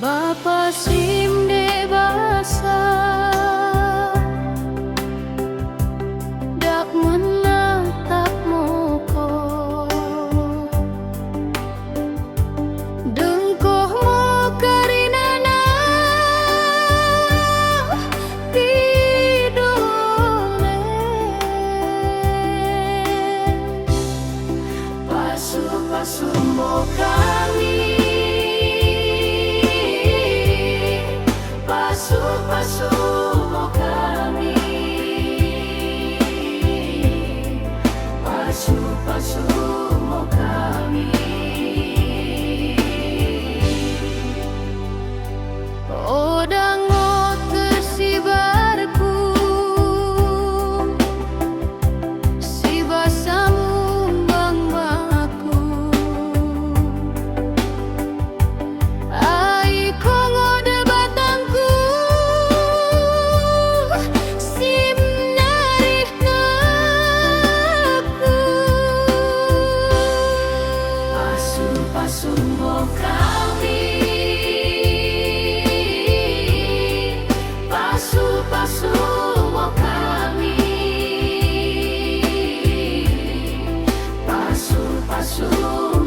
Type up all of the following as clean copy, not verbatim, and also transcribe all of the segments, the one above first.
Bapa sim dewasa dak menatap muka dengkoh karinana tidole pasu-pasu mo kami pasu mo kami pasu mo kami odang tersibarku si basamu bang aku ai kongo debatangku sim narik aku pasu mo kami pasu mo kami pasu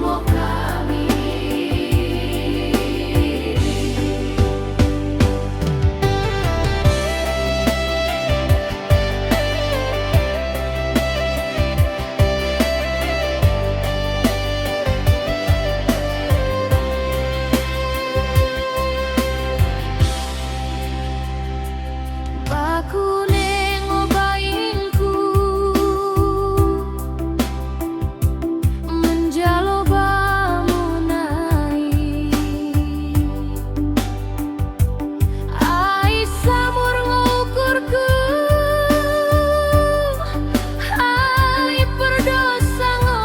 mo kami Baku neng obainku menjalo bangunai ai samur ngukurku ai perdosango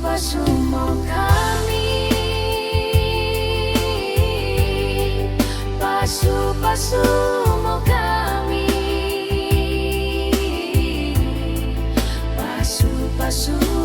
pasu mo kami pasu mo kami pasu